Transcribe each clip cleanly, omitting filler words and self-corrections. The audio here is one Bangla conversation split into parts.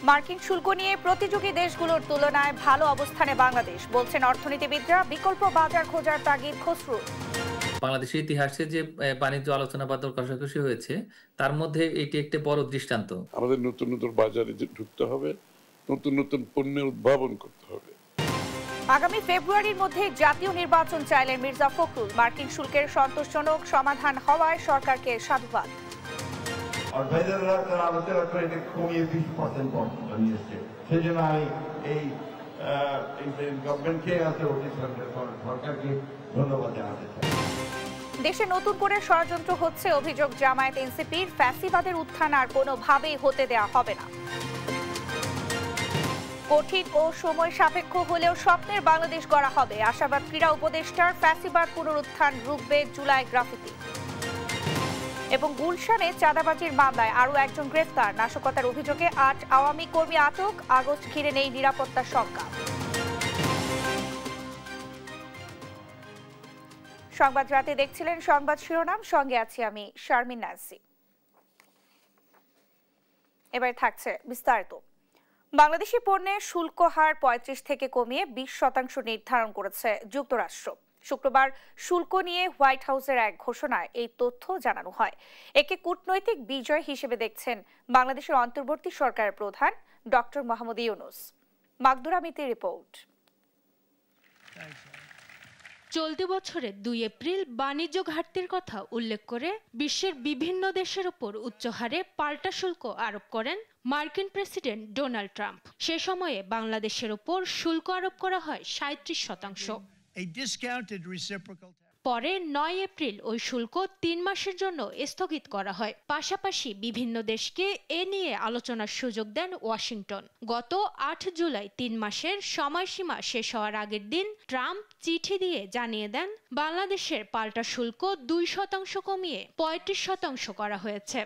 মার্কিন শুল্ক নিয়ে প্রতিযোগী দেশগুলোর তুলনায় ভালো অবস্থানে বাংলাদেশ, বলছেন অর্থনীতিবিদরা। বিকল্প বাজার খোঁজার তাগিদ খসরুর। বাংলাদেশের ইতিহাসে যে বাণিজ্য আলোচনা বা দর কষাকষি হয়েছে তার মধ্যে এটি একটি বড় দৃষ্টান্ত। আমাদের নতুন নতুন বাজারে ঢুকতে হবে, নতুন নতুন পণ্যের উদ্ভাবন করতে হবে। আগামী ফেব্রুয়ারির মধ্যে জাতীয় নির্বাচন চাইলেন মির্জা ফখরুল। মার্কিন শুল্কের সন্তোষজনক সমাধান হওয়ায় সরকারকে সাধুবাদ। আর ভাইজানরা তারা আলোচনা করে এটা কমিয়ে 20% পর্যন্ত নিয়েছে। সেই জন্য আমি এই গভর্নমেন্টকে সরকারকে ধন্যবাদ জানাতে চাই। দেশে নতুন করে ষড়যন্ত্র হচ্ছে অভিযোগ জামায়াত এনসিপির। ফ্যাসিবাদের উত্থান আর কোনোভাবেই হতে দেয়া হবে না। কঠিন ও সময় সাপেক্ষ হলেও স্বপ্নের বাংলাদেশ গড়া হবে, আশাবাদ ক্রীড়া উপদেষ্টার। ফ্যাসিবাদ পুনরুত্থান রুখবে জুলাই গ্রাফিতি। এবং গুলশানে চাঁদাবাজির মামলায় আরও একজন গ্রেফতার। নাশকতার অভিযোগে 8 আওয়ামী কর্মী আটক। আগস্ট ঘিরে নেই নিরাপত্তার শঙ্কা। সংবাদ রাতে দেখছিলেন সংবাদ শিরোনাম, সঙ্গে আছি আমি শারমিন নাসি। এবার থাকছে বিস্তারিত। বাংলাদেশি পণ্যের শুল্ক হার 35 থেকে কমিয়ে 20% নির্ধারণ করেছে যুক্তরাষ্ট্র। শুক্রবার শুল্ক নিয়ে হোয়াইট হাউসের এক ঘোষণায় এই তথ্য জানানো হয়। একে কূটনৈতিক বিজয় হিসেবে দেখছেন বাংলাদেশের অন্তর্বর্তী সরকারের প্রধান ডক্টর মোহাম্মদ ইউনূস। মাকদুরা মিতির রিপোর্ট। চলতি বছরের 2 এপ্রিল বাণিজ্য ঘাটতির কথা উল্লেখ করে বিশ্বের বিভিন্ন দেশের উপর উচ্চ হারে পাল্টা শুল্ক আরোপ করেন মার্কিন প্রেসিডেন্ট ডোনাল্ড ট্রাম্প। সে সময়ে বাংলাদেশের উপর শুল্ক আরোপ করা হয় 37%। পরে 9 এপ্রিল ওই শুল্ক 3 মাসের জন্য স্থগিত করা হয়। পাশাপাশি বিভিন্ন দেশকে এ নিয়ে আলোচনার সুযোগ দেন ওয়াশিংটন। গত 8 জুলাই 3 মাসের সময়সীমা শেষ হওয়ার আগের দিন ট্রাম্প চিঠি দিয়ে জানিয়ে দেন বাংলাদেশের পাল্টা শুল্ক 2% কমিয়ে 35% করা হয়েছে।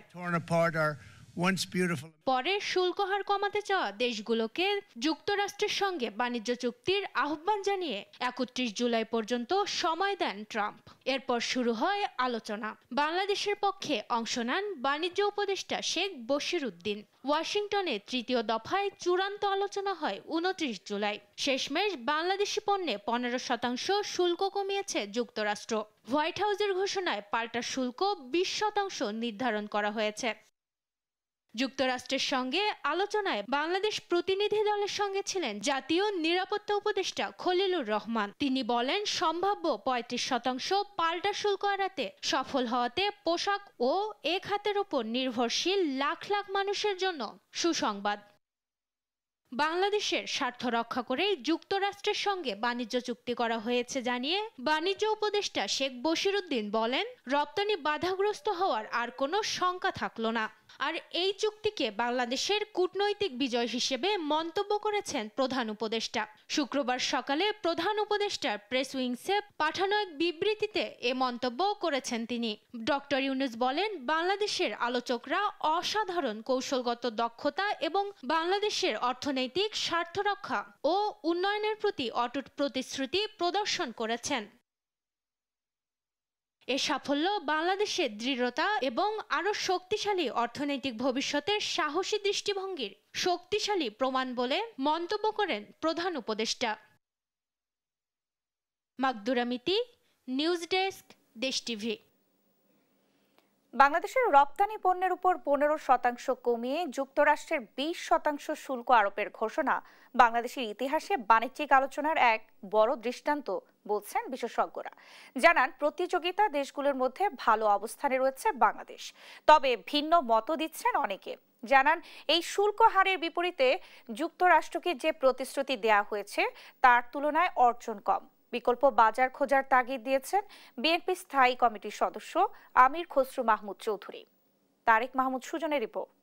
পরে শুল্ক হার কমাতে চাওয়া দেশগুলোকে যুক্তরাষ্ট্রের সঙ্গে বাণিজ্য চুক্তির আহ্বান জানিয়ে 31 জুলাই পর্যন্ত সময় দেন ট্রাম্প। এরপর শুরু হয় আলোচনা। বাংলাদেশের পক্ষে অংশ নেন বাণিজ্য উপদেষ্টা শেখ বশিরউদ্দিন। ওয়াশিংটনে তৃতীয় দফায় চূড়ান্ত আলোচনা হয় 29 জুলাই। শেষমেশ বাংলাদেশি পণ্যে 15% শুল্ক কমিয়েছে যুক্তরাষ্ট্র। হোয়াইট হাউসের ঘোষণায় পাল্টা শুল্ক 20% নির্ধারণ করা হয়েছে। যুক্তরাষ্ট্রের সঙ্গে আলোচনায় বাংলাদেশ প্রতিনিধি দলের সঙ্গে ছিলেন জাতীয় নিরাপত্তা উপদেষ্টা খলিলুর রহমান। তিনি বলেন, সম্ভাব্য 35% পাল্টা শুল্ক এড়াতে সফল হওয়াতে পোশাক ও এ খাতের উপর নির্ভরশীল লাখ লাখ মানুষের জন্য সুসংবাদ। বাংলাদেশের স্বার্থ রক্ষা করে যুক্তরাষ্ট্রের সঙ্গে বাণিজ্য চুক্তি করা হয়েছে জানিয়ে বাণিজ্য উপদেষ্টা শেখ বশিরউদ্দিন বলেন, রপ্তানি বাধাগ্রস্ত হওয়ার আর কোনো শঙ্কা থাকলো না। আর এই চুক্তিকে বাংলাদেশের কূটনৈতিক বিজয় হিসেবে মন্তব্য করেছেন প্রধান উপদেষ্টা। শুক্রবার সকালে প্রধান উপদেষ্টার প্রেস উইংসে পাঠানো এক বিবৃতিতে এ মন্তব্য করেছেন তিনি। ডক্টর ইউনূস বলেন, বাংলাদেশের আলোচকরা অসাধারণ কৌশলগত দক্ষতা এবং বাংলাদেশের অর্থনৈতিক স্বার্থ রক্ষা ও উন্নয়নের প্রতি অটুট প্রতিশ্রুতি প্রদর্শন করেছেন। এ সাফল্য বাংলাদেশের দৃঢ়তা এবং আরও শক্তিশালী অর্থনৈতিক ভবিষ্যতের সাহসী দৃষ্টিভঙ্গির শক্তিশালী প্রমাণ বলে মন্তব্য করেন প্রধান উপদেষ্টা। মাকদুরা মিতি, নিউজ ডেস্ক, দেশ টিভি। বাংলাদেশের রপ্তানি পণ্যের উপর 15% কমিয়ে যুক্তরাষ্ট্রের 20% শুল্ক আরোপের ঘোষণা বাংলাদেশের ইতিহাসে বাণিজ্যিক আলোচনার এক বড় দৃষ্টান্ত, বলছেন বিশেষজ্ঞরা। জানান, প্রতিযোগিতা দেশগুলোর মধ্যে ভালো অবস্থানে রয়েছে বাংলাদেশ, তবে ভিন্ন মত দিচ্ছেন অনেকে। জানান, এই শুল্ক হারের বিপরীতে যুক্তরাষ্ট্রকে যে প্রতিশ্রুতি দেয়া হয়েছে তার তুলনায় অর্জন কম। বিকল্প বাজার খোঁজার তাগিদ দিয়েছেন বিএনপি স্থায়ী কমিটির সদস্য আমির খসরু মাহমুদ চৌধুরী। তারেক মাহমুদ সুজনের রিপোর্ট।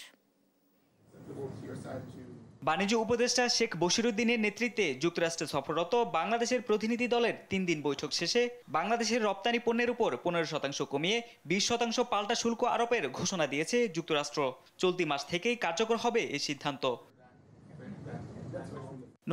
বাণিজ্য উপদেষ্টা শেখ বশিরউদ্দিনের নেতৃত্বে যুক্তরাষ্ট্রে সফররত বাংলাদেশের প্রতিনিধি দলের 3 দিন বৈঠক শেষে বাংলাদেশের রপ্তানি পণ্যের উপর 15% কমিয়ে 20% পাল্টা শুল্ক আরোপের ঘোষণা দিয়েছে যুক্তরাষ্ট্র। চলতি মাস থেকেই কার্যকর হবে এই সিদ্ধান্ত।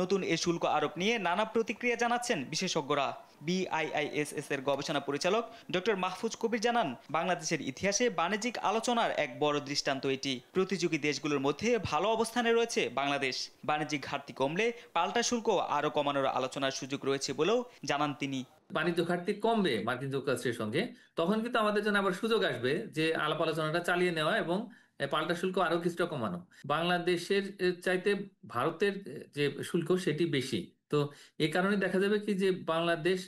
নতুন এ শুল্ক আরোপ নিয়ে নানা প্রতিক্রিয়া জানাচ্ছেন বিশেষজ্ঞরা। BIISS এর গবেষণা পরিচালক ডক্টর মাহফুজ কবির জানান, বাংলাদেশের ইতিহাসে বাণিজ্যিক আলোচনার এক বড় দৃষ্টান্ত এটি। প্রতিযোগী দেশগুলোর মধ্যে ভালো অবস্থানে রয়েছে বাংলাদেশ। বাণিজ্যিক ঘাটতি কমলে পাল্টা শুল্ক আরও কমানোর আলোচনার সুযোগ রয়েছে বলেও জানান তিনি। বাণিজ্য ঘাটতি কমবে মার্কিন যুক্তরাষ্ট্রের সঙ্গে, তখন কিন্তু আমাদের জন্য আবার সুযোগ আসবে যে আলাপ আলোচনাটা চালিয়ে নেওয়া এবং পাল্টা শুল্ক আরো কিছুটা কমানো। বাংলাদেশের চাইতে ভারতের যে শুল্ক সেটি বেশি, তো এই কারণে দেখা যাবে কি যে বাংলাদেশ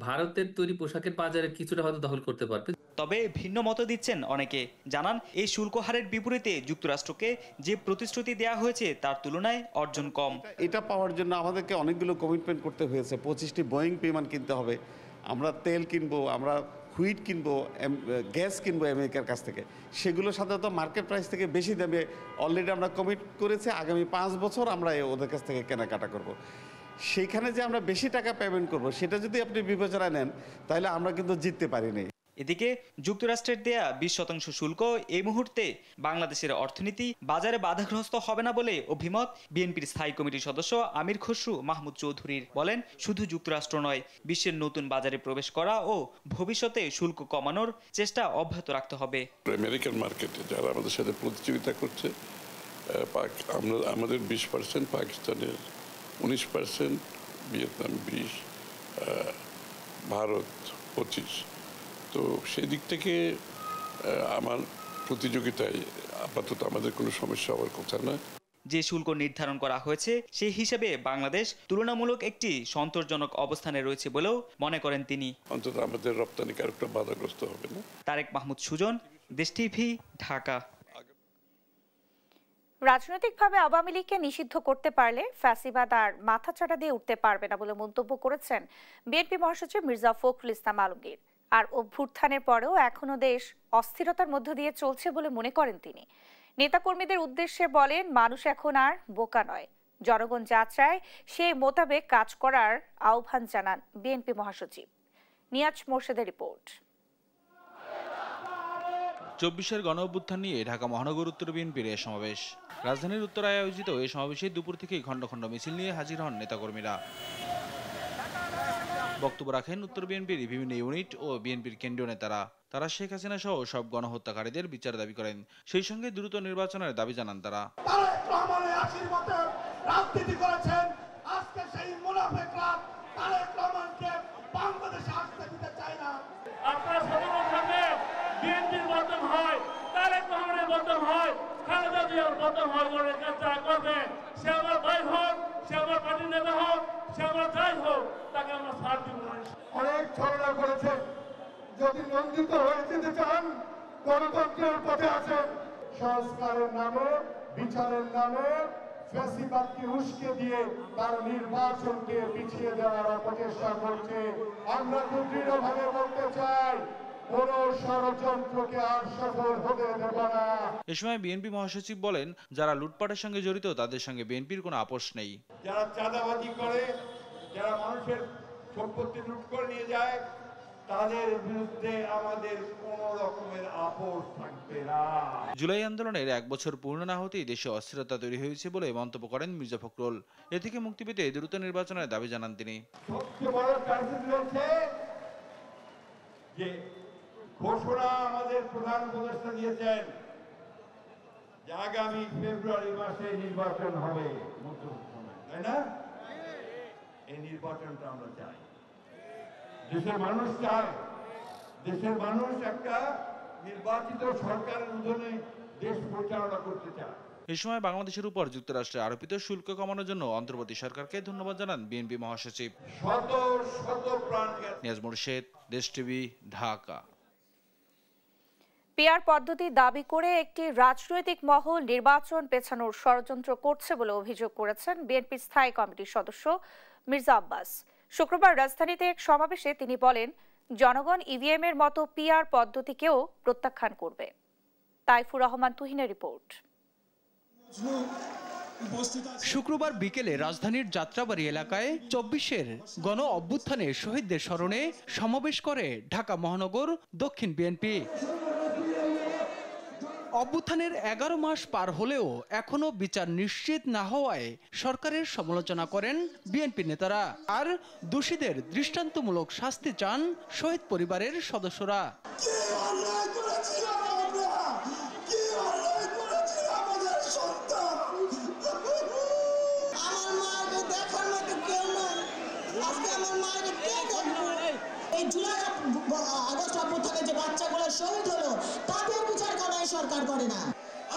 ভারতের তৈরি পোশাকের বাজারে কিছুটা হয়তো দখল করতে পারবে। তবে ভিন্ন মত দিচ্ছেন অনেকে। জানান, এই শুল্ক হারের বিপরীতে যুক্তরাষ্ট্রকে যে প্রতিশ্রুতি দেওয়া হয়েছে তার তুলনায় অর্জন কম। এটা পাওয়ার জন্য আমাদেরকে অনেকগুলো কমিটমেন্ট করতে হয়েছে। 25টি বোয়িং বিমান কিনতে হবে, আমরা তেল কিনবো, আমরা হুইট কিনবো, গ্যাস কিনবো আমেরিকার কাছ থেকে। সেগুলো সাধারণত মার্কেট প্রাইস থেকে বেশি দামে অলরেডি আমরা কমিট করেছি। আগামী 5 বছর আমরা ওদের কাছ থেকে কেনাকাটা করব। সেইখানে যে আমরা বেশি টাকা পেমেন্ট করব, সেটা যদি আপনি বিবেচনায় নেন তাহলে আমরা কিন্তু জিততে পারিনি। এদিকে যুক্তরাষ্ট্রের দেয়া 20% শুল্ক এই মুহূর্তে বাংলাদেশের অর্থনীতি বাজারে বাধাগ্রস্ত হবে না বলে অভিমত বিএনপির স্থায়ী কমিটির সদস্য আমির খসরু মাহমুদ চৌধুরীর। বলেন, শুধু যুক্তরাষ্ট্র নয়, বিশ্বের নতুন বাজারে প্রবেশ করা ও ভবিষ্যতে শুল্ক কমানোর চেষ্টা অব্যাহত রাখতে হবে। আমেরিকান মার্কেটে যারা আমাদের সাথে প্রতিযোগিতা করছে, আমাদের 20%, পাকিস্তানের 19%, ভিয়েতনাম 20%, ভারত 25%। তো সেই দিক থেকে আমার প্রতিযোগিতায় আপাতত আমাদের কোনো সমস্যা হওয়ার কথা না। যে শুল্ক নির্ধারণ করা হয়েছে সেই হিসেবে বাংলাদেশ তুলনামূলক একটি সন্তোষজনক অবস্থানে রয়েছে বলেও মনে করেন তিনি। অন্তত আমাদের রপ্তানিকারকরা বাধাগ্রস্ত হবে না। তারেক মাহমুদ সুজন, দেশ টিভি, ঢাকা। রাজনৈতিকভাবে আওয়ামী লীগকে নিষিদ্ধ করতে পারলে ফ্যাসিবাদ আর মাথাচাড়া দিয়ে উঠতে পারবে না বলে মন্তব্য করেছেন বিএনপি মহাসচিব মির্জা ফখরুল ইসলাম আলমগীর। আর অভ্যুত্থানের পরেও এখনো দেশ অস্থিরতার মধ্য দিয়ে চলছে বলে মনে করেন তিনি। নেতাকর্মীদের উদ্দেশ্যে বলেন, মানুষ এখন আর বোকা নয়, জনগণ যা চায় সেই মোতাবেক কাজ করার আহ্বান জানান বিএনপি মহাসচিব। নিয়াজ মোর্শেদের রিপোর্ট। 24-এর গণ অভ্যুত্থান নিয়ে ঢাকা মহানগর উত্তর বিএনপির এ সমাবেশ। রাজধানীর উত্তরায় আয়োজিত এই সমাবেশে দুপুর থেকেই খণ্ড খণ্ড মিছিল নিয়ে হাজির হন নেতাকর্মীরা। বক্তব্য রাখেন উত্তর বিএনপির বিভিন্ন ইউনিট ও বিএনপির কেন্দ্রীয় নেতারা। তারা শেখ হাসিনা সহ সব গণহত্যাকারীদের বিচার দাবি করেন। সেই সঙ্গে দ্রুত নির্বাচনের দাবি জানান তারা। অনেক ছলনা করেছেন, যদি নন্দিত হয়ে যেতে চান গণতন্ত্রের পথে আছেন। সংস্কারের নামে, বিচারের নামে ফ্যাসিবাদকে উস্কে দিয়ে তার নির্বাচনকে পিছিয়ে দেওয়ার অপচেষ্টা করছে। আমরা খুব দৃঢ়ভাবে বলতে চাই, কোন ষড়যন্ত্রকে আর সফল হতে দেব না। এ সময় বিএনপি মহাসচিব বলেন, যারা লুটপাটের সঙ্গে জড়িত তাদের সঙ্গে বিএনপির কোনো আপোষ নেই। যারা চাঁদাবাজি করে, যারা মানুষের সম্পত্তি লুট করে নিয়ে যায়, তাদের বিরুদ্ধে আমাদের কোন রকমের আপোষ থাকবে না। জুলাই আন্দোলনের 1 বছর পূর্ণ না হতেই দেশে অস্থিরতা তৈরি হয়েছে বলে মন্তব্য করেন মির্জা ফখরুল। এ থেকে মুক্তি পেতে দ্রুত নির্বাচনের দাবি জানান তিনি। সবচেয়ে বড় ক্রাইসিস রয়েছে যে ঘোষণা আমাদের প্রধান উপদেষ্টা দিয়েছেন যে আগামী ফেব্রুয়ারি মাসে নির্বাচন হবে, তাই না? এই নির্বাচনটা আমরা চাই, দেশের মানুষ চায়। দেশের মানুষ একটা নির্বাচিত সরকারের অধীনে দেশ পরিচালনা করতে চায়। এই সময় বাংলাদেশের উপর যুক্তরাষ্ট্রের আরোপিত শুল্ক কমানোর জন্য অন্তর্বর্তী সরকারকে ধন্যবাদ জানান বিএনপি মহাসচিব। শত শত প্রাণ। নিয়াজ মোর্শেদ, দেশ টিভি, ঢাকা। পিআর পদ্ধতি দাবি করে একটি রাজনৈতিক মহল নির্বাচন পেছানোর ষড়যন্ত্র করছে বলে অভিযোগ করেছেন বিএনপি স্থায়ী কমিটির সদস্য মির্জা আব্বাস। শুক্রবার রাজধানীতে এক সমাবেশে তিনি বলেন, জনগণ ইভিএম এর মতো পিআর পদ্ধতিকেও প্রত্যাখ্যান করবে। তাইফুর রহমান তুহিনের রিপোর্ট। শুক্রবার বিকেলে রাজধানীর যাত্রাবাড়ি এলাকায় 24-এর গণ অভ্যুত্থানে শহীদদের স্মরণে সমাবেশ করে ঢাকা মহানগর দক্ষিণ বিএনপি। অভ্যুত্থানের 11 মাস পার হলেও এখনো বিচার নিশ্চিত না হওয়ায় সরকারের সমালোচনা করেন বিএনপি নেতারা। আর দোষীদের দৃষ্টান্তমূলক শাস্তি চান শহীদ পরিবারের সদস্যরা। এই জুলাই আগস্ট অভ্যুত্থানে যে বাচ্চাগুলো শহীদ হলো তাদের বিচার কেন সরকার করে না?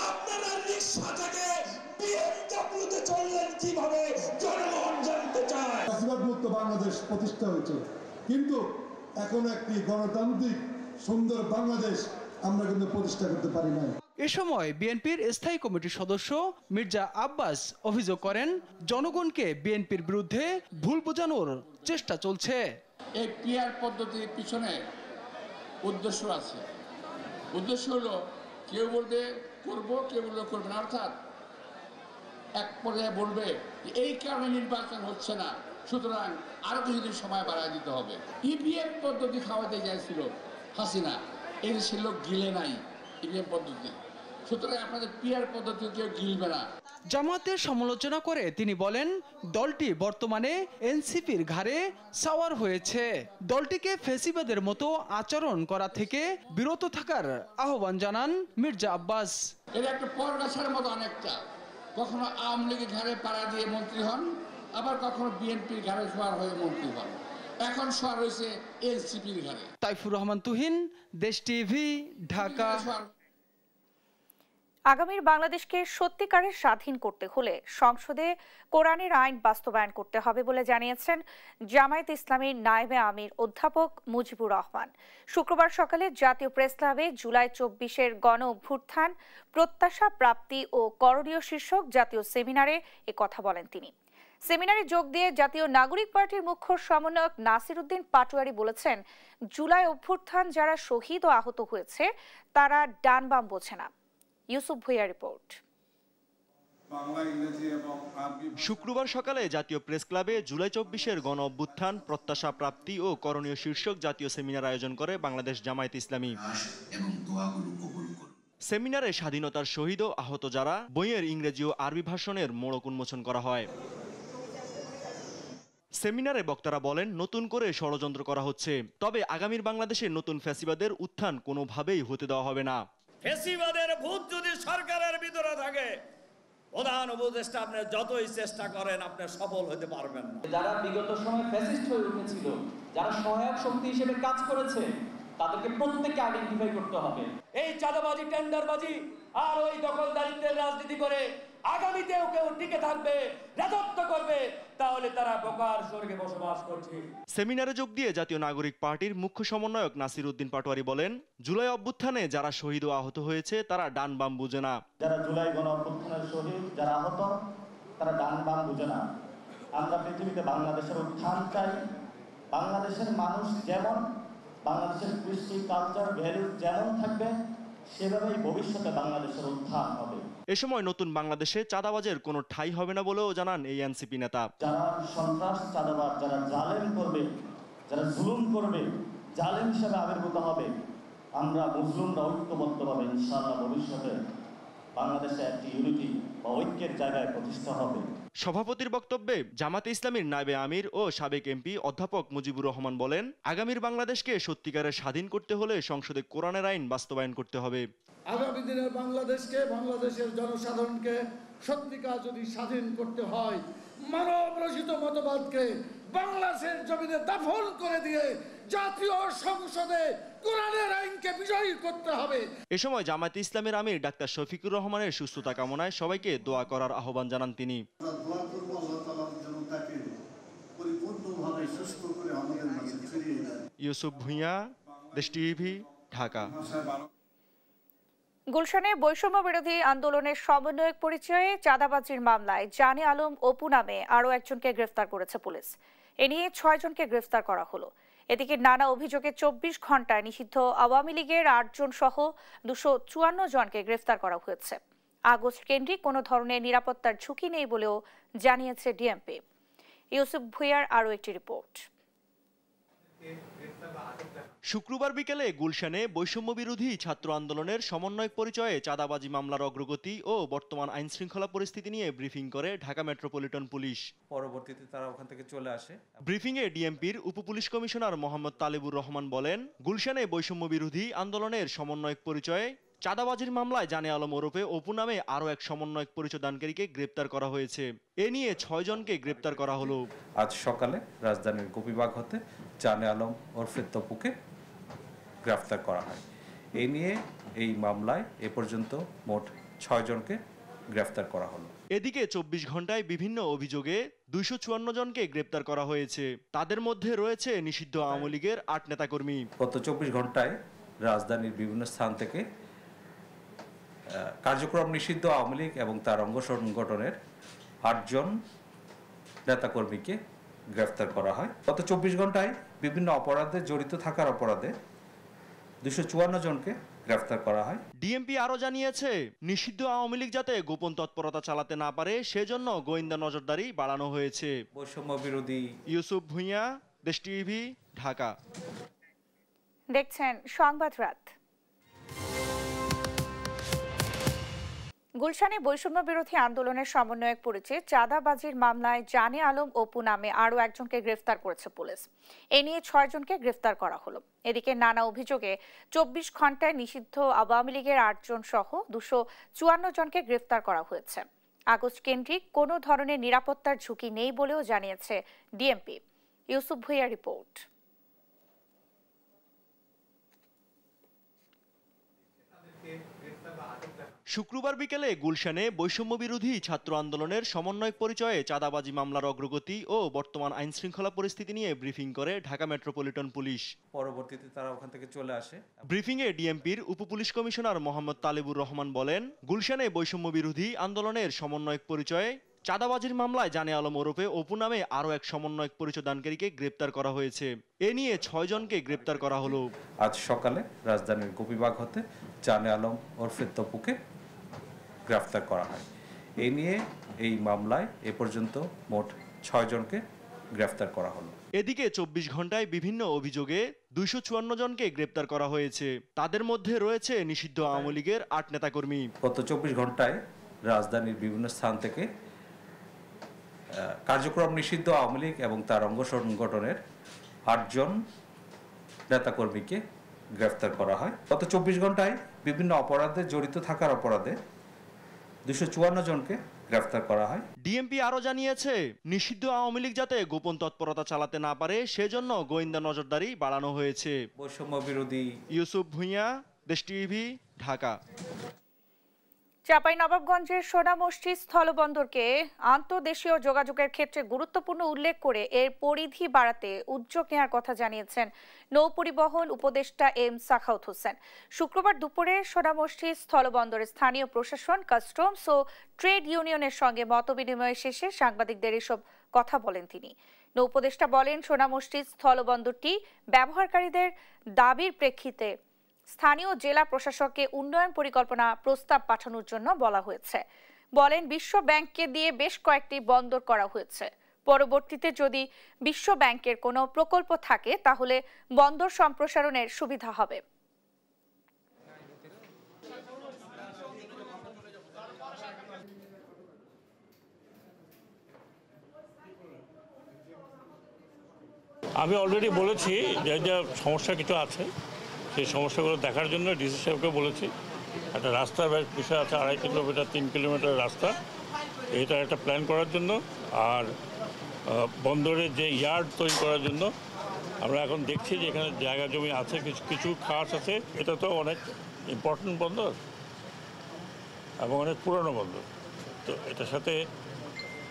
আপনারা রিকশা থেকে বিএমডব্লিউতে চললেন কিভাবে জনগণ জানতে চায়। ফ্যাসিবাদ মুক্ত বাংলাদেশ প্রতিষ্ঠা হয়েছে, কিন্তু এখন একটি গণতান্ত্রিক সুন্দর বাংলাদেশ আমরা কিন্তু প্রতিষ্ঠা করতে পারি না। এ সময় বিএনপির স্থায়ী কমিটির সদস্য মির্জা আব্বাস অভিযোগ করেন, জনগণকে বিএনপির বিরুদ্ধে ভুল বোঝানোর চেষ্টা চলছে। এই পিআর পদ্ধতির পিছনে উদ্দেশ্য আছে। উদ্দেশ্য হলো কেউ বলবে করবো, কেউ বলবে করবে না, অর্থাৎ এক পর্যায়ে বলবে এই কারণে নির্বাচন হচ্ছে না, সুতরাং আরো কিছুদিন সময় বাড়ায় দিতে হবে। ইভিএম পদ্ধতি খাওয়াতে চাইছিল হাসিনা, এই দেশের লোক গিলে নাই ইভিএম পদ্ধতি, সুতরাং আপনাদের পিআর পদ্ধতি কেউ গিলবে না। জামাতের সমালোচনা করে তিনি বলেন, দলটি বর্তমানে এনসিপির ঘাড়ে সাওয়ার হয়েছে। দলটিকে ফ্যাসিবাদের মতো আচরণ করা থেকে বিরত থাকার আহ্বান জানান মির্জা আব্বাস। এর একটা পরগাছার মতো অনেকটা, কখনো আওয়ামী লীগের ঘাড়ে পাড়া দিয়ে মন্ত্রী হন, আবার কখনো বিএনপির ঘাড়ে সোয়ার হয়ে মন্ত্রী হন, এখন সোয়ার হয়েছে এনসিপির ঘাড়ে। তাইফুর রহমান তুহিন, দেশ টিভি, ঢাকা। আগামীর বাংলাদেশকে সত্যিকারের স্বাধীন করতে হলে সংসদে কোরআনের আইন বাস্তবায়ন করতে হবে বলে জানিয়েছেন জামায়াতে ইসলামীর নায়েবে আমির অধ্যাপক মুজিবুর রহমান। শুক্রবার সকালে জাতীয় প্রেস ক্লাবে জুলাই 24-এর গণ অভ্যুত্থান, প্রত্যাশা, প্রাপ্তি ও করণীয় শীর্ষক জাতীয় সেমিনারে কথা বলেন তিনি। সেমিনারে যোগ দিয়ে জাতীয় নাগরিক পার্টির মুখ্য সমন্বয়ক নাসির উদ্দিন পাটোয়ারি বলেছেন, জুলাই অভ্যুত্থান যারা শহীদ ও আহত হয়েছে তারা ডান বাম বোঝে না। ইউসুফ ভুইয়া রিপোর্ট। শুক্রবার সকালে জাতীয় প্রেস ক্লাবে জুলাই 24-এর গণ অভ্যুত্থান, প্রত্যাশা, প্রাপ্তি ও করণীয় শীর্ষক জাতীয় সেমিনার আয়োজন করে বাংলাদেশ জামায়াতে ইসলামী। সেমিনারে স্বাধীনতার শহীদ ও আহত যারা বইয়ের ইংরেজি ও আরবি ভাষণের মোড়ক উন্মোচন করা হয়। সেমিনারে বক্তারা বলেন, নতুন করে ষড়যন্ত্র করা হচ্ছে, তবে আগামীর বাংলাদেশে নতুন ফ্যাসিবাদের উত্থান কোনোভাবেই হতে দেওয়া হবে না। ফ্যাসিবাদের ভূত যদি সরকারের ভিতরে থাকে, প্রধান উপদেষ্টা আপনি যতই চেষ্টা করেন আপনি সফল হতে পারবেন না। যারা বিগত সময়ে ফ্যাসিস্ট হয়ে উঠেছিল, যারা সহায়ক শক্তি হিসেবে কাজ করেছে, তাদেরকে প্রত্যেককে আইডেন্টিফাই করতে হবে। এই চাঁদাবাজি, টেন্ডারবাজি আর ওই দখলদারিত্বের রাজনীতি করে আগামীতেও কেউ টিকে থাকবে, রাজত্ব করবে, তাহলে তারা বোকার স্বর্গে বসবাস করছে। সেমিনারে যোগ দিয়ে জাতীয় নাগরিক পার্টির মুখ্য সমন্বয়ক নাসির উদ্দিন পাটোয়ারি বলেন, জুলাই অভ্যুত্থানে যারা শহীদ ও আহত হয়েছে তারা ডান বাম বুঝে না। যারা জুলাই গণ অভ্যুত্থানের শহীদ, যারা আহত, তারা ডান বাম বুঝে না। আমরা পৃথিবীতে বাংলাদেশের উত্থান চাই। বাংলাদেশের মানুষ যেমন, বাংলাদেশের কৃষ্টি, কালচার, ভ্যালু যেমন থাকবে, সেভাবেই ভবিষ্যতে বাংলাদেশের উত্থান হবে। এ সময় নতুন বাংলাদেশে চাঁদাবাজের কোনো ঠাঁই হবে না বলেও জানান এই এনসিপি নেতা। যারা সন্ত্রাস, চাঁদাবাজ, যারা জালেম করবে, যারা জুলুম করবে, জালেম হিসেবে আবির্ভূত হবে, আমরা মুসলিমরা ঐক্যবদ্ধভাবে ইনশাআল্লাহ ভবিষ্যতে বাংলাদেশে একটি ইউনিটি বা ঐক্যের জায়গায় প্রতিষ্ঠা হবে। সভাপতির বক্তব্যে জামাতে ইসলামীর নায়েবে আমির ও সাবেক এমপি অধ্যাপক মুজিবুর রহমান বলেন, আগামীর বাংলাদেশকে সত্যিকারের স্বাধীন করতে হলে সংসদে কোরআনের আইন বাস্তবায়ন করতে হবে। আগামী দিনের বাংলাদেশকে, বাংলাদেশের জনসাধারণকে সত্যিকার যদি স্বাধীন করতে হয়, মানব রচিত মতবাদকে বাংলাদেশের জমিনে দাফন করে দিয়ে জাতীয় সংসদে কোরআনের আইনকে বিজয়ী করতে হবে। এ সময় জামায়াতে ইসলামের আমির ডাক্তার শফিকুর রহমানের সুস্থতা কামনায় সবাইকে দোয়া করার আহ্বান জানান তিনি। ইউসুফ ভুইয়া, দেশ টিভি, ঢাকা। গুলশানে বৈষম্য বিরোধী আন্দোলনের সমন্বয়ক পরিচয়ে চাঁদাবাজির মামলায় জানে আলম অপু নামে আরও একজনকে গ্রেফতার করেছে পুলিশ। এ নিয়ে 6 জনকে গ্রেফতার করা হলো। এদিকে নানা অভিযোগে 24 ঘন্টায় নিষিদ্ধ আওয়ামী লীগের 8 জন সহ 254 জনকে গ্রেফতার করা হয়েছে। আগস্ট কেন্দ্রিক কোনো ধরনের নিরাপত্তার ঝুঁকি নেই বলেও জানিয়েছে ডিএমপি। ইউসুফ ভুইয়ার আরও একটি রিপোর্ট। শুক্রবার বিকেলে গুলশানে বৈষম্য বিরোধী ছাত্র আন্দোলনের সমন্বয়ক পরিচয়ে চাঁদাবাজি মামলার অগ্রগতি ও বর্তমান আইনশৃঙ্খলা পরিস্থিতি নিয়ে ব্রিফিং করে ঢাকা মেট্রোপলিটন পুলিশ। পরবর্তীতে তারা ওখান থেকে চলে আসে। ব্রিফিংয়ে ডিএমপির উপপুলিশ কমিশনার মোহাম্মদ তালেবুর রহমান বলেন, গুলশানে বৈষম্য বিরোধী আন্দোলনের সমন্বয়ক পরিচয়ে চাঁদাবাজির মামলায় জানে আলম ওরফে অপু নামে আরও এক সমন্বয়ক পরিচয়দানকারীকে গ্রেপ্তার করা হয়েছে। এ নিয়ে 6 জনকে গ্রেপ্তার করা হলো। আজ সকালে রাজধানীর গোপীবাগ হতে জানে আলম ওরফে তপুকে গ্রেফতার করা হয়। এই নিয়ে এই মামলায় এ পর্যন্ত মোট 6 জনকে গ্রেফতার করা হলো। এদিকে 24 ঘন্টায় বিভিন্ন অভিযোগে 254 জনকে গ্রেপ্তার করা হয়েছে। তাদের মধ্যে রয়েছে নিষিদ্ধ আওয়ামী লীগের 8 নেতাকর্মী। গত 24 ঘন্টায় রাজধানীর বিভিন্ন স্থান থেকে কার্যক্রম নিষিদ্ধ আওয়ামী লীগ এবং তার অঙ্গ সংগঠনের 8 জন নেতাকর্মীকে গ্রেফতার করা হয়। গত 24 ঘন্টায় বিভিন্ন অপরাধে জড়িত থাকার অপরাধে 254 জনকে গ্রেফতার করা হয়। ডিএমপি আরো জানিয়েছে, নিষিদ্ধ আওয়ামী লীগ যাতে গোপন তৎপরতা চালাতে না পারে সেজন্য গোয়েন্দা নজরদারি বাড়ানো হয়েছে। বৈষম্য বিরোধী ইউসুফ ভুঁইয়া, দেশ টিভি, ঢাকা। দেখছেন সংবাদ রাত। গুলশানে বৈষম্য বিরোধী আন্দোলনের সমন্বয়ক পরিচয়ে চাঁদাবাজির মামলায় জানে আলম অপু নামে আরও একজনকে গ্রেফতার করেছে পুলিশ। এ নিয়ে 6 জনকে গ্রেফতার করা হলো। এদিকে নানা অভিযোগে 24 ঘন্টায় নিষিদ্ধ আওয়ামী লীগের 8 জন সহ 254 জনকে গ্রেফতার করা হয়েছে। আগস্ট কেন্দ্রিক কোনো ধরনের নিরাপত্তার ঝুঁকি নেই বলেও জানিয়েছে ডিএমপি। ইউসুফ ভুঁইয়া রিপোর্ট। শুক্রবার বিকেলে গুলশানে বৈষম্য বিরোধী ছাত্র আন্দোলনের সমন্বয়ক পরিচয়ে চাঁদাবাজি মামলার অগ্রগতি ও বর্তমান আইনশৃঙ্খলা পরিস্থিতি নিয়ে ব্রিফিং করে ঢাকা মেট্রোপলিটন পুলিশ। পরবর্তীতে তারা ওখান থেকে চলে আসে। ব্রিফিংয়ে ডিএমপির উপপুলিশ কমিশনার মোহাম্মদ তালেবুর রহমান বলেন, গুলশানে বৈষম্য বিরোধী আন্দোলনের সমন্বয়ক পরিচয়ে চাঁদাবাজির মামলায় জানে আলম ওরফে অপু নামে আরও এক সমন্বয়ক পরিচয়দানকারীকে গ্রেপ্তার করা হয়েছে। এ নিয়ে 6 জনকে গ্রেপ্তার করা হলো। আজ সকালে রাজধানীর গোপীবাগ হতে জানে আলম ওরফে তপুকে গ্রেফতার করা হয়। এই নিয়ে এই মামলায় এ পর্যন্ত মোট 6 জনকে গ্রেফতার করা হলো। এদিকে 24 ঘন্টায় বিভিন্ন অভিযোগে 254 জনকে গ্রেপ্তার করা হয়েছে। তাদের মধ্যে রয়েছে নিষিদ্ধ আওয়ামী লীগের 8 নেতাকর্মী। গত 24 ঘন্টায় রাজধানীর বিভিন্ন স্থান থেকে কার্যক্রম নিষিদ্ধ আওয়ামী লীগ এবং তার অঙ্গ সংগঠনের 8 জন নেতাকর্মীকে গ্রেফতার করা হয়। গত 24 ঘন্টায় বিভিন্ন অপরাধে জড়িত থাকার অপরাধে 254 জনকে গ্রেফতার করা হয়। ডিএমপি আরো জানিয়েছে, নিষিদ্ধ আওয়ামী লীগ যাতে গোপন তৎপরতা চালাতে না পারে সেজন্য গোয়েন্দা নজরদারি বাড়ানো হয়েছে। বৈষম্য বিরোধী ইউসুফ ভুঁইয়া, দেশ টিভি, ঢাকা। চাঁপাইনবাবগঞ্জের সোনামসজিদ স্থলবন্দরকে আন্তর্দেশীয় যোগাযোগের ক্ষেত্রে গুরুত্বপূর্ণ উল্লেখ করে এর পরিধি বাড়াতে উদ্যোগ নেওয়ার কথা জানিয়েছেন নৌপরিবহন উপদেষ্টা এম সাখাওয়াত হোসেন। শুক্রবার দুপুরে সোনামসজিদ স্থলবন্দরের স্থানীয় প্রশাসন, কাস্টমস ও ট্রেড ইউনিয়নের সঙ্গে মতবিনিময় শেষে সাংবাদিকদের এসব কথা বলেন তিনি। নৌপদেষ্টা বলেন, সোনামসজিদ স্থলবন্দরটি ব্যবহারকারীদের দাবির প্রেক্ষিতে স্থানীয় জেলা প্রশাসককে উন্নয়ন পরিকল্পনা প্রস্তাব পাঠানোর জন্য বলা হয়েছে। বলেন, বিশ্ব ব্যাংককে দিয়ে বেশ কয়েকটি বন্দর করা হয়েছে। পরবর্তীতে যদি বিশ্ব ব্যাংকের কোনো প্রকল্প থাকে তাহলে বন্দর সম্প্রসারণের সুবিধা হবে। আমি অলরেডি বলেছি যে সমস্যা কিছু আছে, সেই সমস্যাগুলো দেখার জন্য ডিসি সাহেবকে বলেছি। একটা রাস্তার বিষয় আছে, 2.5 কিলোমিটার 3 কিলোমিটার রাস্তা, এটা একটা প্ল্যান করার জন্য। আর বন্দরের যে ইয়ার্ড তৈরি করার জন্য আমরা এখন দেখছি যে এখানে জায়গা জমি আছে, কিছু খাস আছে। এটা তো অনেক ইম্পর্টেন্ট বন্দর এবং অনেক পুরনো বন্দর, তো এটার সাথে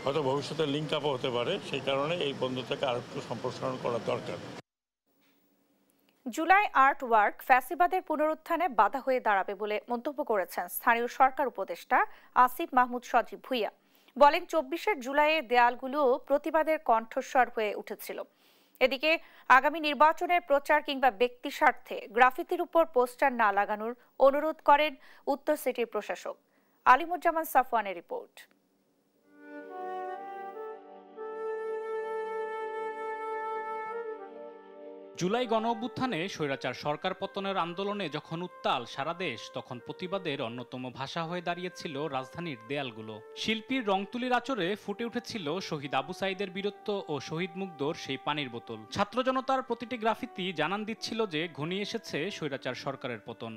হয়তো ভবিষ্যতে লিঙ্ক আপও হতে পারে। সেই কারণে এই বন্দরটাকে আর একটু সম্প্রসারণ করা দরকার। জুলাই আর্ট ওয়ার্ক ফ্যাসিবাদের পুনরুত্থানে বাধা হয়ে দাঁড়াবে বলে মন্তব্য করেছেন স্থানীয় সরকার উপদেষ্টা আসিফ মাহমুদ সজীব ভুঁইয়া। বলেন, 24 জুলাইয়ের দেয়ালগুলো প্রতিবাদের কণ্ঠস্বর হয়ে উঠেছিল। এদিকে আগামী নির্বাচনের প্রচার কিংবা ব্যক্তি স্বার্থে গ্রাফিতির উপর পোস্টার না লাগানোর অনুরোধ করেন উত্তর সিটির প্রশাসক। আলিমুজ্জামান সাফওয়ানের রিপোর্ট। জুলাই গণঅভ্যুত্থানে স্বৈরাচার সরকার পতনের আন্দোলনে যখন উত্তাল সারা দেশ, তখন প্রতিবাদের অন্যতম ভাষা হয়ে দাঁড়িয়েছিল রাজধানীর দেয়ালগুলো। শিল্পীর রং তুলির আঁচড়ে ফুটে উঠেছিল শহীদ আবু সাঈদের বীরত্ব ও শহীদ মুগ্ধর সেই পানির বোতল। ছাত্র জনতার প্রতিটি গ্রাফিতি জানান দিচ্ছিল যে ঘনিয়ে এসেছে স্বৈরাচার সরকারের পতন।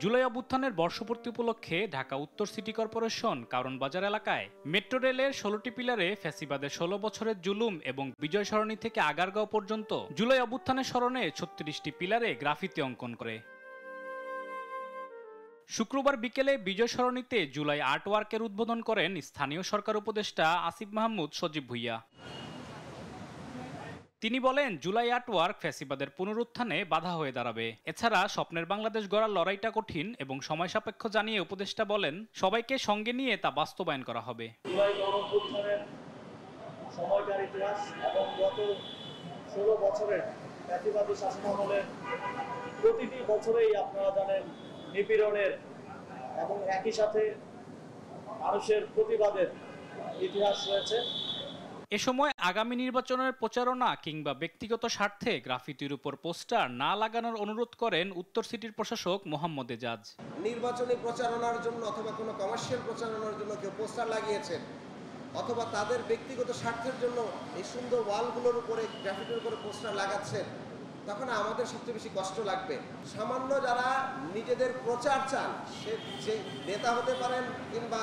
জুলাই অভ্যুত্থানের বর্ষপূর্তি উপলক্ষে ঢাকা উত্তর সিটি কর্পোরেশন কারণ বাজার এলাকায় মেট্রো রেলের 16টি পিলারে ফ্যাসিবাদের 16 বছরের জুলুম এবং বিজয় সরণি থেকে আগারগাঁও পর্যন্ত জুলাই অভ্যুত্থানের স্মরণে 36টি পিলারে গ্রাফিতি অঙ্কন করে। শুক্রবার বিকেলে বিজয় সরণিতে জুলাই আর্টওয়ার্কের উদ্বোধন করেন স্থানীয় সরকার উপদেষ্টা আসিফ মাহমুদ সজীব ভুইয়া। তিনি বলেন, জুলাই আর্টওয়ার্ক ফ্যাসিবাদের পুনরুত্থানে বাধা হয়ে দাঁড়াবে। এছাড়া স্বপ্নের বাংলাদেশ গড়ার লড়াইটা কঠিন এবং সময় সাপেক্ষ জানিয়ে উপদেষ্টা বলেন, সবাইকে সঙ্গে নিয়ে তা বাস্তবায়ন করা হবে। জুলাই গণঅভ্যুত্থানের সময়কার ইতিহাস এবং গত 16 বছরের ফ্যাসিবাদী শাসনামলের প্রতিটি বছরেই আপনারা জানেন নিপীড়নের এবং একই সাথে মানুষের প্রতিবাদের ইতিহাস রয়েছে। এ সময় আগামী নির্বাচনের প্রচারণা কিংবা ব্যক্তিগত স্বার্থে গ্রাফিতির উপর পোস্টার না লাগানোর অনুরোধ করেন উত্তর সিটির প্রশাসক মোহাম্মদ এজাজ। নির্বাচনী প্রচারণার জন্য অথবা কোনো কমার্শিয়াল প্রচারণার জন্য কেউ পোস্টার লাগিয়েছেন অথবা তাদের ব্যক্তিগত স্বার্থের জন্য এই সুন্দর ওয়ালগুলোর উপরে গ্রাফিতির উপরে পোস্টার লাগাচ্ছেন, তখন আমাদের সবচেয়ে বেশি কষ্ট লাগবে। সামান্য যারা নিজেদের প্রচার চান, সে নেতা হতে পারেন কিংবা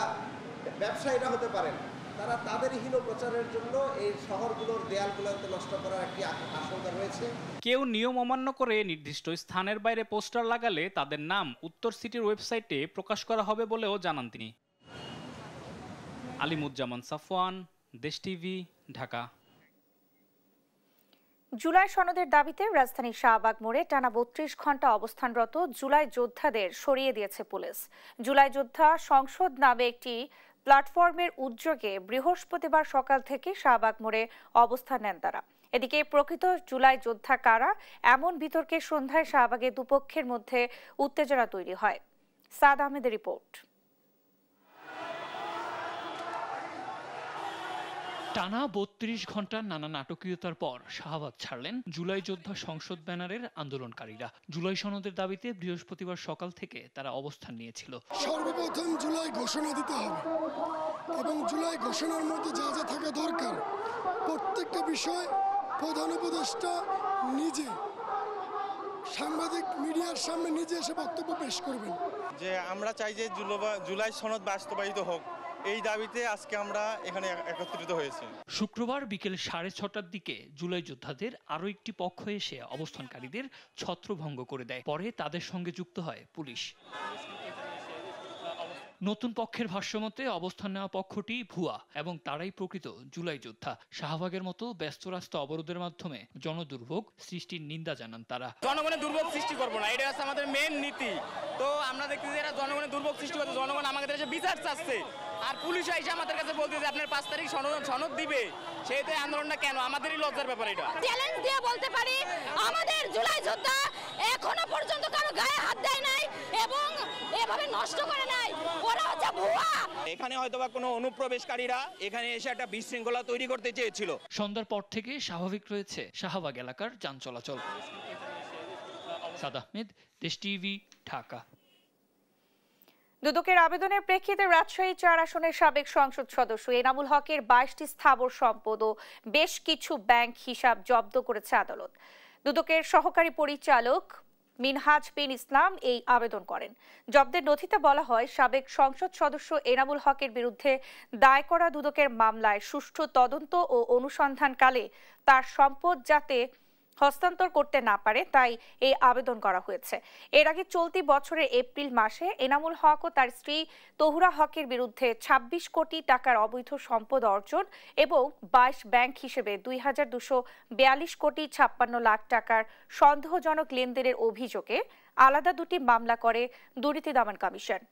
ব্যবসায়ীরা হতে পারেন, তারা তাদের হীন প্রচারের জন্য এই শহরগুলোর দেয়ালগুলোতে নষ্ট করার একটি আশঙ্কা রয়েছে। কেউ নিয়ম অমান্য করে নির্দিষ্ট স্থানের বাইরে পোস্টার লাগালে তাদের নাম উত্তর সিটির ওয়েবসাইটে প্রকাশ করা হবে বলেও জানান তিনি। আলিমুজ্জামান সাফওয়ান, দেশ টিভি, ঢাকা। জুলাই সনদের দাবিতে রাজধানীর শাহবাগ মোড়ে টানা 32 ঘন্টা অবস্থানরত জুলাই যোদ্ধাদের সরিয়ে দিয়েছে পুলিশ। জুলাই যোদ্ধা সংসদ নামে একটি প্ল্যাটফর্মের উদ্যোগে বৃহস্পতিবার সকাল থেকে শাহবাগ মোড়ে অবস্থান নেন তারা। এদিকে প্রকৃত জুলাই যোদ্ধা কারা, এমন বিতর্কের সন্ধ্যায় শাহবাগে দুপক্ষের মধ্যে উত্তেজনা তৈরি হয়। সাদ আহমেদের রিপোর্ট। টানা 32 ঘন্টার নানা নাটকীয়তার পর শাহবাগ ছাড়লেন জুলাই যোদ্ধা সংসদ ব্যানারের আন্দোলনকারীরা। জুলাই সনদের দাবিতে বৃহস্পতিবার সকাল থেকে তারা অবস্থান নিয়েছিল। সর্বপ্রথম জুলাই ঘোষণা দিতে হবে এবং জুলাই ঘোষণার মধ্যে যা যা থাকা দরকার প্রত্যেকটা বিষয় প্রধান উপদেষ্টা নিজে সাংবাদিক মিডিয়ার সামনে নিজে এসে বক্তব্য পেশ করবেন। যে আমরা চাই যে জুলাই সনদ বাস্তবায়িত হোক, এই দাবিতে আজকে আমরা এখানে একত্রিত হয়েছি। শুক্রবার বিকেল 6:30টার দিকে জুলাই যোদ্ধাদের আরও একটি পক্ষ এসে অবস্থানকারীদের ছত্রভঙ্গ করে দেয়। পরে তাদের সঙ্গে যুক্ত হয় পুলিশ। নতুন পক্ষের ভাষ্যমতে অবস্থান নেওয়া পক্ষটি ভুয়া এবং তারাই প্রকৃত জুলাই যোদ্ধা। শাহবাগের মতো ব্যস্ত রাস্তা অবরোধের মাধ্যমে জনদুর্ভোগ সৃষ্টির নিন্দা জানান তারা। জনগণের দুর্ভোগ সৃষ্টি করবো না, এটা হচ্ছে আমাদের মেন নীতি। তো আমরা দেখতেছি এরা জনগণের দুর্ভোগ সৃষ্টি করতে, জনগণ আমাদের কাছে বিচার চাচ্ছে। আর পুলিশ এসে আমাদের কাছে বলতেছে আপনার 5 তারিখ সনদ দিবে, সেইতে আন্দোলনটা কেন? আমাদেরই লজ্জার ব্যাপার। এটা চ্যালেঞ্জ দিয়ে বলতে পারি, আমাদের জুলাই যোদ্ধা এখনো পর্যন্ত কারো গায়ে হাত দেয় নাই এবং এভাবে নষ্ট করে নাই। ওরা হচ্ছে ভুয়া। এখানে হয়তোবা কোনো অনুপ্রবেশকারীরা এখানে এসে একটা বিশৃঙ্খলা তৈরি করতে চেয়েছিল। সন্ধ্যার পর থেকে স্বাভাবিক রয়েছে শাহবাগ এলাকার যান চলাচল। সাদ আহমেদ, দেশ টিভি, ঢাকা। দুদকের আবেদনের প্রেক্ষিতে রাজশাহী 4 আসনের সাবেক সংসদ সদস্য এনামুল হকের 22টি স্থাবর সম্পদ ও বেশ কিছু ব্যাংক হিসাব জব্দ করেছে আদালত। দুদকের সহকারী পরিচালক মিনহাজ বিন ইসলাম এই আবেদন করেন। জব্দের নথিতে বলা হয়, সাবেক সংসদ সদস্য এনামুল হকের বিরুদ্ধে দায় করা দুদকের মামলায় সুষ্ঠু তদন্ত ও অনুসন্ধানকালে তার সম্পদ যাতে হস্তান্তর করতে না পারে তাই এই আবেদন করা হয়েছে। এর আগে চলতি বছরের এপ্রিল মাসে এনামুল হক ও তার স্ত্রী তহুরা হকের বিরুদ্ধে 26 কোটি টাকার অবৈধ সম্পদ অর্জন এবং 22 ব্যাংক হিসেবে 2242 কোটি 56 লাখ টাকার সন্দেহজনক লেনদেনের অভিযোগে আলাদা দুটি মামলা করে দুর্নীতি দমন কমিশন।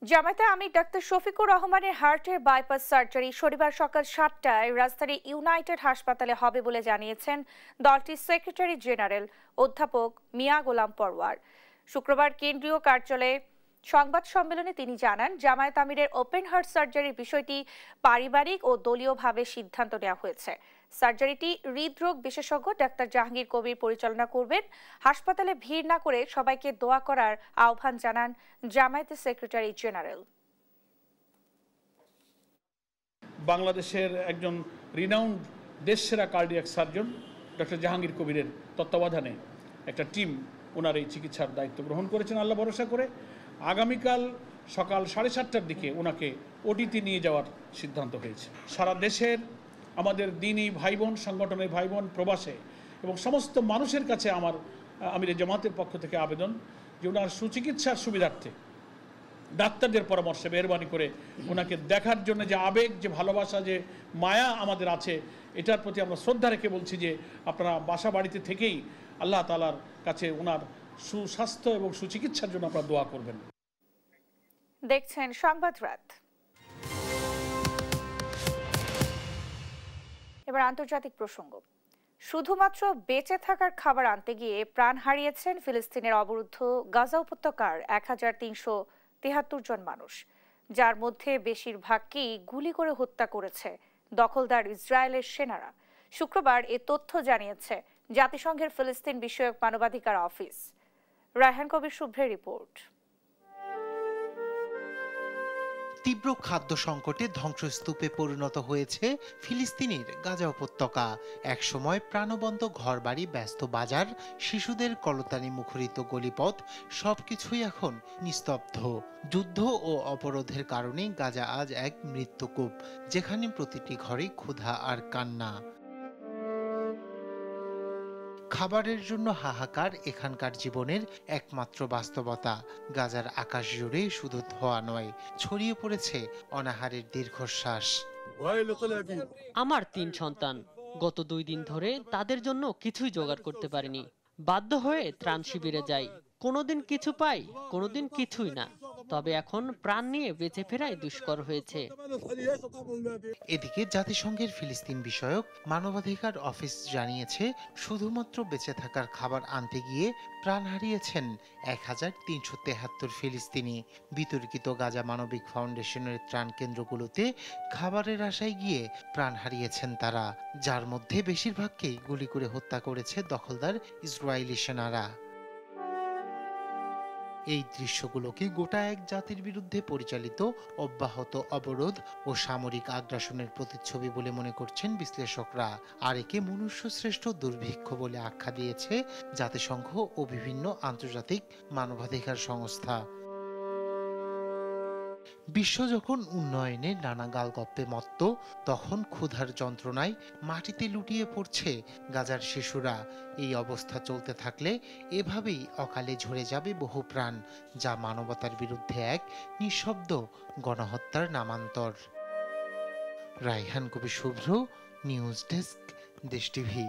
জামায়াতে আমির ডাক্তার শফিকুর রহমানের হার্টের বাইপাস সার্জারি শনিবার সকাল 7টায় রাজধানীর ইউনাইটেড হাসপাতালে হবে বলে জানিয়েছেন দলটির সেক্রেটারি জেনারেল অধ্যাপক মিয়া গোলাম পরওয়ার। শুক্রবার কেন্দ্রীয় কার্যালয়ে সংবাদ সম্মেলনে তিনি জানান, জামায়াত আমিরের ওপেন হার্ট সার্জারির বিষয়টি পারিবারিক ও দলীয়ভাবে সিদ্ধান্ত নেওয়া হয়েছে। সার্জারিটি হৃদরোগ বিশেষজ্ঞ ডাক্তার জাহাঙ্গীর কবির পরিচালনা করবেন। হাসপাতালে ভিড় না করে সবাইকে দোয়া করার আহ্বান জানান জামায়াতের সেক্রেটারি জেনারেল। বাংলাদেশের একজন রিনাউন্ড দেশসেরা কার্ডিয়াক সার্জন ডক্টর জাহাঙ্গীর কবিরের তত্ত্বাবধানে একটা টিম ওনার এই চিকিৎসার দায়িত্ব গ্রহণ করেছেন আল্লাহ ভরসা করে। আগামীকাল সকাল 7:30টার দিকে ওনাকে ওটিতে নিয়ে যাওয়ার সিদ্ধান্ত হয়েছে। সারা দেশের আমাদের দ্বীনি ভাই বোন, সংগঠনের ভাই বোন, প্রবাসে এবং সমস্ত মানুষের কাছে আমিরে জামাতের পক্ষ থেকে আবেদন যে ওনার সুচিকিৎসার সুবিধার্থে ডাক্তারদের পরামর্শে মেহরবানি করে ওনাকে দেখার জন্য যে আবেগ, যে ভালোবাসা, যে মায়া আমাদের আছে, এটার প্রতি আমরা শ্রদ্ধা রেখে বলছি যে আপনারা বাসা বাড়িতে থেকেই আল্লাহ তাআলার কাছে ওনার সুস্বাস্থ্য এবং সুচিকিৎসার জন্য আপনারা দোয়া করবেন। দেখছেন সংবাদ রাত। এবার আন্তর্জাতিক প্রসঙ্গ। শুধুমাত্র বেঁচে থাকার খাবার আনতে গিয়ে প্রাণ হারিয়েছেন ফিলিস্তিনের অবরুদ্ধ গাজা উপত্যকার 1373 জন মানুষ, যার মধ্যে বেশিরভাগকেই গুলি করে হত্যা করেছে দখলদার ইসরায়েলের সেনারা। শুক্রবার এ তথ্য জানিয়েছে জাতিসংঘের ফিলিস্তিন বিষয়ক মানবাধিকার অফিস। রায়হান কবির শুভ্রের রিপোর্ট। তীব্র খাদ্য সংকটে ধ্বংসস্তূপে পরিণত হয়েছে ফিলিস্তিনের গাজা উপত্যকা। একসময় প্রাণবন্ত ঘরবাড়ি, ব্যস্ত বাজার, শিশুদের কলতানি মুখরিত গলিপথ সবকিছুই এখন নিস্তব্ধ। যুদ্ধ ও অবরোধের কারণে গাজা আজ এক মৃত্যুকূপ, যেখানে প্রতিটি ঘরে ক্ষুধা আর কান্না। খাবারের জন্য হাহাকার এখানকার জীবনের একমাত্র বাস্তবতা। গাজার আকাশ জুড়ে শুধু ধোঁয়া নয়, ছড়িয়ে পড়েছে অনাহারের দীর্ঘশ্বাস। আমার 3 সন্তান, গত 2 দিন ধরে তাদের জন্য কিছুই জোগাড় করতে পারিনি। বাধ্য হয়ে ত্রাণ শিবিরে যাই, কোনোদিন কিছু পাই, কোনোদিন কিছুই না। তবে এখন প্রাণ নিয়ে বেঁচে ফেরাই দুষ্কর হয়েছে। এদিকে জাতিসংঘের ফিলিস্তিন বিষয়ক মানবাধিকার অফিস জানিয়েছে, শুধুমাত্র বেঁচে থাকার খাবার আনতে গিয়ে প্রাণ হারিয়েছেন 1373 ফিলিস্তিনি। বিতর্কিত গাজা মানবিক ফাউন্ডেশনের ত্রাণ কেন্দ্রগুলোতে খাবারের আশায় গিয়ে প্রাণ হারিয়েছেন তারা, যার মধ্যে বেশিরভাগকেই গুলি করে হত্যা করেছে দখলদার ইসরায়েলি সেনারা। এই দৃশ্যগুলোকে গোটা এক জাতির বিরুদ্ধে পরিচালিত অব্যাহত অবরোধ ও সামরিক আগ্রাসনের প্রতিচ্ছবি বলে মনে করছেন বিশ্লেষকরা। আর একে মনুষ্যশ্রেষ্ঠ দুর্ভিক্ষ বলে আখ্যা দিয়েছে জাতিসংঘ ও বিভিন্ন আন্তর্জাতিক মানবাধিকার সংস্থা। বিশ্ব যখন উন্নয়নের নানা গালগপ্পে মত্ত, তখন ক্ষুধার যন্ত্রণায় মাটিতে লুটিয়ে পড়ছে গাজার শিশুরা। এই অবস্থা চলতে থাকলে এভাবেই অকালে ঝরে যাবে বহু প্রাণ, যা মানবতার বিরুদ্ধে এক নিঃশব্দ গণহত্যার নামান্তর। রায়হান কবির শুভ্র, নিউজ ডেস্ক, দেশ টিভি।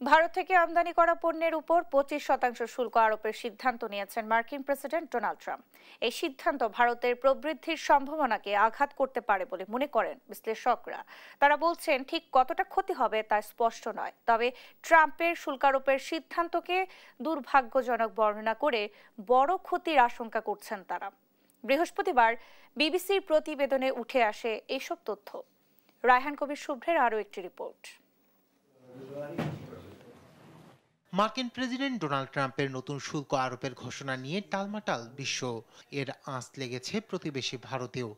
ভারত থেকে আমদানি করা পণ্যের উপর 25% শুল্ক আরোপের সিদ্ধান্ত নিয়েছেন মার্কিন প্রেসিডেন্ট ডোনাল্ড ট্রাম্প। এই সিদ্ধান্ত ভারতের প্রবৃদ্ধির সম্ভাবনাকে আঘাত করতে পারে বলে মনে করেন বিশ্লেষকরা। তারা বলছেন, ঠিক কতটা ক্ষতি হবে তা স্পষ্ট নয়। তবে ট্রাম্পের শুল্কারোপের সিদ্ধান্তকে দুর্ভাগ্যজনক বর্ণনা করে বড় ক্ষতির আশঙ্কা করছেন তারা। বৃহস্পতিবার বিবিসির প্রতিবেদনে উঠে আসে এইসব তথ্য। রায়হান কবির শুভ্রের আরও একটি রিপোর্ট। মার্কিন প্রেসিডেন্ট ডোনাল্ড ট্রাম্পের নতুন শুল্ক আরোপের ঘোষণা নিয়ে টালমাটাল বিশ্ব। এর আঁচ লেগেছে প্রতিবেশী ভারতেও।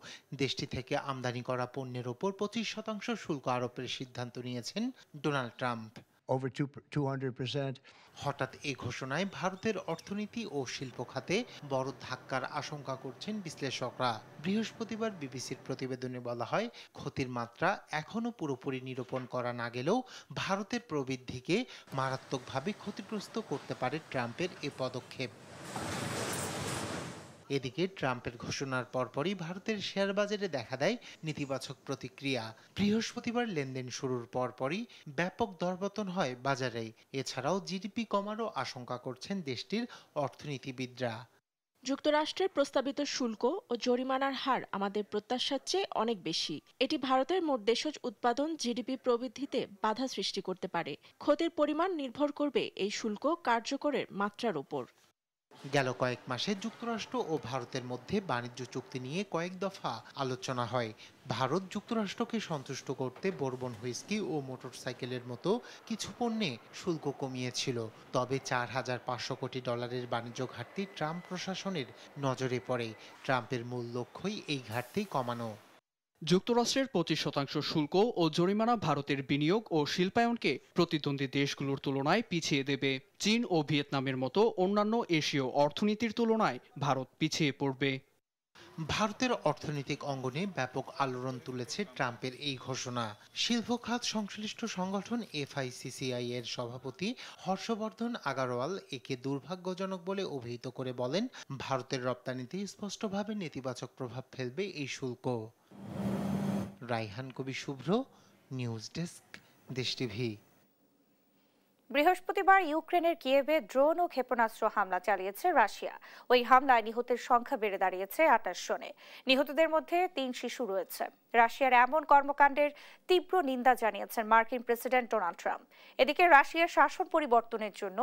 দেশটি থেকে আমদানি করা পণ্যের ওপর 25% শুল্ক আরোপের সিদ্ধান্ত নিয়েছেন ডোনাল্ড ট্রাম্প। Over 200%. হঠাৎ এই ঘোষণায় ভারতের অর্থনীতি ও শিল্প খাতে বড় ধাক্কার আশঙ্কা করছেন বিশ্লেষকরা। বৃহস্পতিবার বিবিসির প্রতিবেদনে বলা হয়, ক্ষতির মাত্রা এখনো পুরোপুরি নিরূপণ করা না গেলেও ভারতের প্রবৃদ্ধিকে মারাত্মকভাবে ক্ষতিগ্রস্ত করতে পারে ট্রাম্পের এ পদক্ষেপ। এদিকে ট্রাম্পের ঘোষণার পরপরই ভারতের শেয়ার বাজারে দেখা দেয় নেতিবাচক প্রতিক্রিয়া। বৃহস্পতিবার লেনদেন শুরুর পরপরই ব্যাপক দরপতন হয় বাজারে। এছাড়াও জিডিপি কমারও আশঙ্কা করছেন দেশটির অর্থনীতিবিদরা। যুক্তরাষ্ট্রের প্রস্তাবিত শুল্ক ও জরিমানার হার আমাদের প্রত্যাশার চেয়ে অনেক বেশি। এটি ভারতের মোট দেশজ উৎপাদন জিডিপি প্রবৃদ্ধিতে বাধা সৃষ্টি করতে পারে। ক্ষতির পরিমাণ নির্ভর করবে এই শুল্ক কার্যকরের মাত্রার উপর। গেল কয়েক মাসে যুক্তরাষ্ট্র ও ভারতের মধ্যে বাণিজ্য চুক্তি নিয়ে কয়েক দফা আলোচনা হয়। ভারত যুক্তরাষ্ট্রকে সন্তুষ্ট করতে বোরবন হুইস্কি ও মোটরসাইকেলের মতো কিছু পণ্যে শুল্ক কমিয়েছিল। তবে $4,500 কোটি বাণিজ্য ঘাটতি ট্রাম্প প্রশাসনের নজরে পড়ে। ট্রাম্পের মূল লক্ষ্যই এই ঘাটতি কমানো। যুক্তরাষ্ট্রের 25% শুল্ক ও জরিমানা ভারতের বিনিয়োগ ও শিল্পায়নকে প্রতিদ্বন্দ্বী দেশগুলোর তুলনায় পিছিয়ে দেবে। চীন ও ভিয়েতনামের মতো অন্যান্য এশীয় অর্থনীতির তুলনায় ভারত পিছিয়ে পড়বে। ভারতের অর্থনৈতিক অঙ্গনে ব্যাপক আলোড়ন তুলেছে ট্রাম্পের এই ঘোষণা। শিল্প খাত সংশ্লিষ্ট সংগঠন FICCI এর সভাপতি হর্ষবর্ধন আগারওয়াল একে দুর্ভাগ্যজনক বলে অভিহিত করে বলেন, ভারতের রপ্তানিতে স্পষ্টভাবে নেতিবাচক প্রভাব ফেলবে এই শুল্ক। রায়হান কবির শুভ্র, নিউজ ডেস্ক, দেশ টিভি। বৃহস্পতিবার ইউক্রেনের কিয়েভে ড্রোন ও ক্ষেপণাস্ত্র হামলা চালিয়েছে রাশিয়া। ওই হামলায় নিহতের সংখ্যা বেড়ে দাঁড়িয়েছে 28 জনে। নিহতদের মধ্যে 3 শিশু রয়েছে। রাশিয়ার এমন কর্মকাণ্ডের তীব্র নিন্দা জানিয়েছেন মার্কিন প্রেসিডেন্ট ডোনাল্ড ট্রাম্প। এদিকে রাশিয়ার শাসন পরিবর্তনের জন্য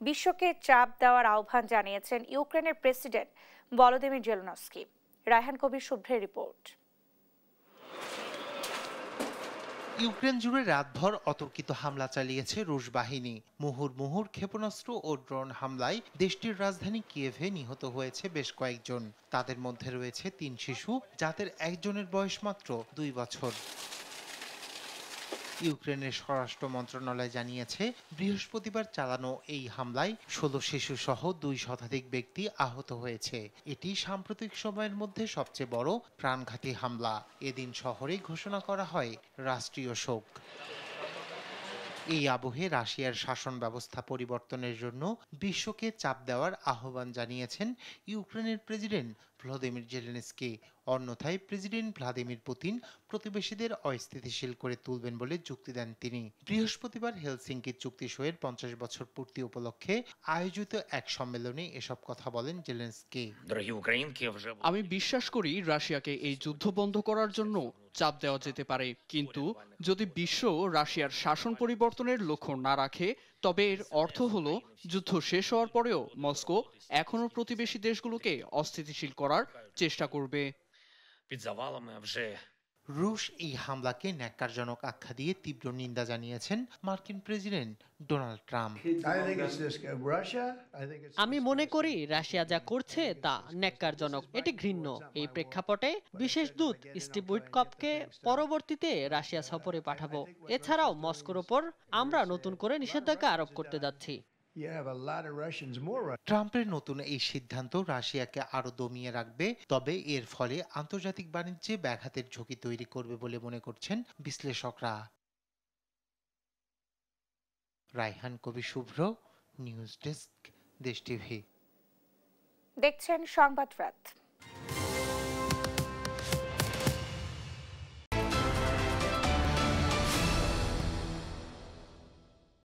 বিশ্বকে চাপ দেওয়ার আহ্বান জানিয়েছেন ইউক্রেনের প্রেসিডেন্ট ভলোদিমির জেলেনস্কি। রায়হান কবির শুভ্রের রিপোর্ট। ইউক্রেন জুড়ে রাতভর অতর্কিত হামলা চালিয়েছে রুশ বাহিনী। মুহুর্মুহুর ক্ষেপণাস্ত্র ও ড্রোন হামলায় দেশটির রাজধানী কিয়েভে নিহত হয়েছে বেশ কয়েকজন। তাদের মধ্যে রয়েছে 3 শিশু, যাদের একজনের বয়স মাত্র 2 বছর। ইউক্রেনের স্বরাষ্ট্র মন্ত্রণালয় জানিয়েছে, বৃহস্পতিবার চালানো এই হামলায় 16 শিশু সহ 2 শতাধিক ব্যক্তি আহত হয়েছে। এটি সাম্প্রতিক সময়ের মধ্যে সবচেয়ে বড় প্রাণঘাতী হামলা। এদিন শহরে ঘোষণা করা হয় রাষ্ট্রীয় শোক। এই আবহে রাশিয়ার শাসন ব্যবস্থা পরিবর্তনের জন্য বিশ্বকে চাপ দেওয়ার আহ্বান জানিয়েছেন ইউক্রেনের প্রেসিডেন্ট ভলোদিমির জেলেনস্কি। অন্যথায় প্রেসিডেন্ট ভ্লাদিমির পুতিন প্রতিবেশীদের অস্থিতিশীল করে তুলবেন বলে যুক্তি দেন তিনি। বৃহস্পতিবার হেলসিঙ্কি চুক্তি সইয়ের 50 বছর পূর্তি উপলক্ষে আয়োজিত এক সম্মেলনে এসব কথা বলেন জেলেনস্কি। আমি বিশ্বাস করি রাশিয়াকে এই যুদ্ধ বন্ধ করার জন্য চাপ দেওয়া যেতে পারে, কিন্তু যদি বিশ্ব রাশিয়ার শাসন পরিবর্তনের লক্ষ্য না রাখে, তবে এর অর্থ হলো যুদ্ধ শেষ হওয়ার পরেও মস্কো এখনো প্রতিবেশী দেশগুলোকে অস্থিতিশীল করার চেষ্টা করবে। রুশ এই হামলাকে ন্যাক্কারজনক আখ্যা দিয়ে তীব্র নিন্দা জানিয়েছেন মার্কিন প্রেসিডেন্ট ডোনাল্ড ট্রাম্প। আমি মনে করি রাশিয়া যা করছে তা ন্যাক্কারজনক, এটি ঘৃণ্য। এই প্রেক্ষাপটে বিশেষ দূত স্টিভ উইটকফকে পরবর্তীতে রাশিয়া সফরে পাঠাবো। এছাড়াও মস্কোর ওপর আমরা নতুন করে নিষেধাজ্ঞা আরোপ করতে যাচ্ছি। ট্রাম্পের নতুন এই সিদ্ধান্ত রাশিয়াকে আরো দমিয়ে রাখবে, তবে এর ফলে আন্তর্জাতিক বাণিজ্যে ব্যাঘাতের ঝুঁকি তৈরি করবে বলে মনে করছেন বিশ্লেষকরা। রায়হান কবির শুভ্র, নিউজ ডেস্ক, দেশ টিভি। দেখছেন সংবাদ রাত।